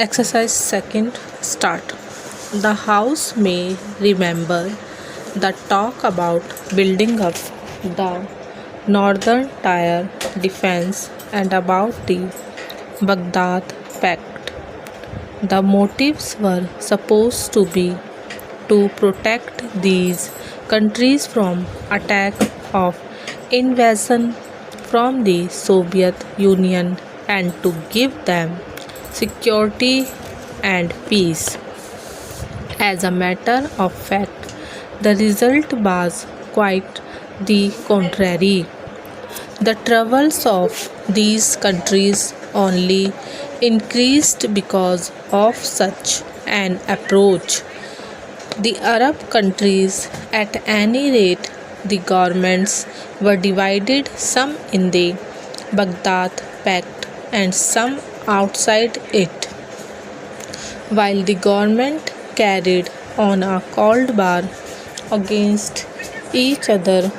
Exercise second, start. The house may remember the talk about building up the northern tier defense and about the Baghdad Pact. The motives were supposed to be to protect these countries from attack of invasion from the Soviet Union and to give them security and peace. As a matter of fact, the result was quite the contrary. The troubles of these countries only increased because of such an approach. The Arab countries, at any rate, the governments were divided, some in the Baghdad Pact and some outside it. While the government carried on a cold war against each other,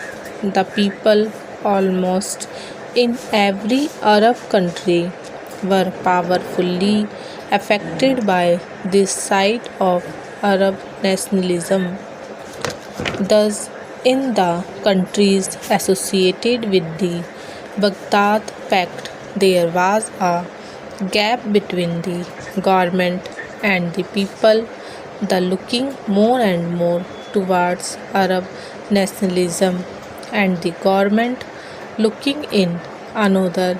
the people almost in every Arab country were powerfully affected by this side of Arab nationalism. Thus, in the countries associated with the Baghdad Pact, there was a gap between the government and the people, the looking more and more towards Arab nationalism, and the government looking in another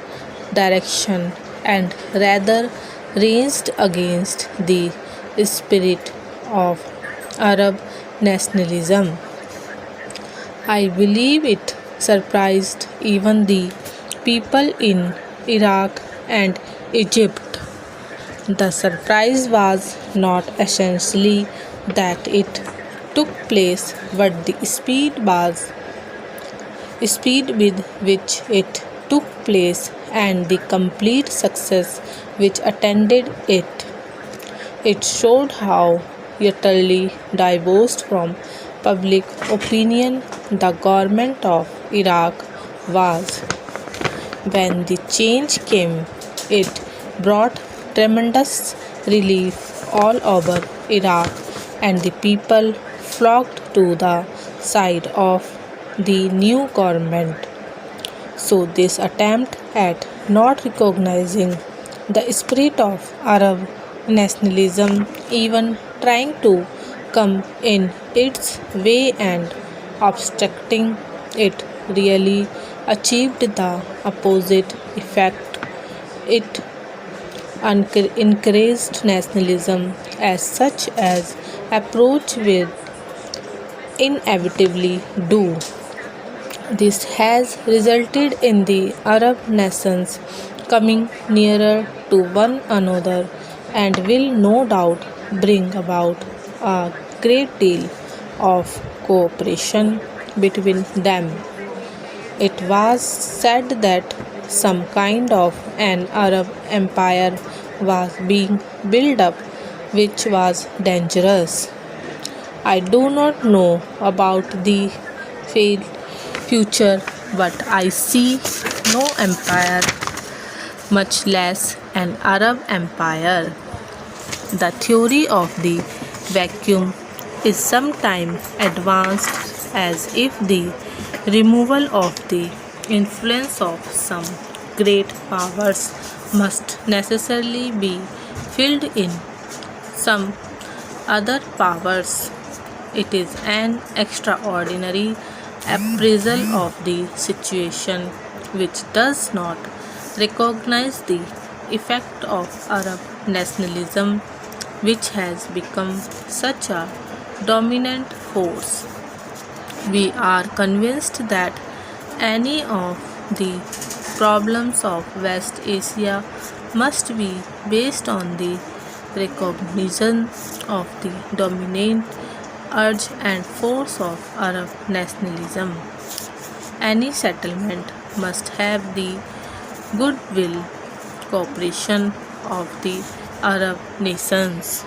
direction and rather raged against the spirit of Arab nationalism. I believe it surprised even the people in Iraq and Egypt. The surprise was not essentially that it took place, but the speed with which it took place and the complete success which attended it. It showed how utterly divorced from public opinion the government of Iraq was. When the change came, it brought tremendous relief all over Iraq, and the people flocked to the side of the new government. So, this attempt at not recognizing the spirit of Arab nationalism, even trying to come in its way and obstructing it, really achieved the opposite effect. It encouraged nationalism as such as approach will inevitably do. This has resulted in the Arab nations coming nearer to one another and will no doubt bring about a great deal of cooperation between them. It was said that some kind of an Arab empire was being built up, which was dangerous. I do not know about the future, but I see no empire, much less an Arab empire. The theory of the vacuum is sometimes advanced as if the removal of the influence of some great powers must necessarily be filled in some other powers. It is an extraordinary appraisal of the situation which does not recognize the effect of Arab nationalism, which has become such a dominant force. We are convinced that any of the problems of West Asia must be based on the recognition of the dominant urge and force of Arab nationalism. Any settlement must have the goodwill cooperation of the Arab nations.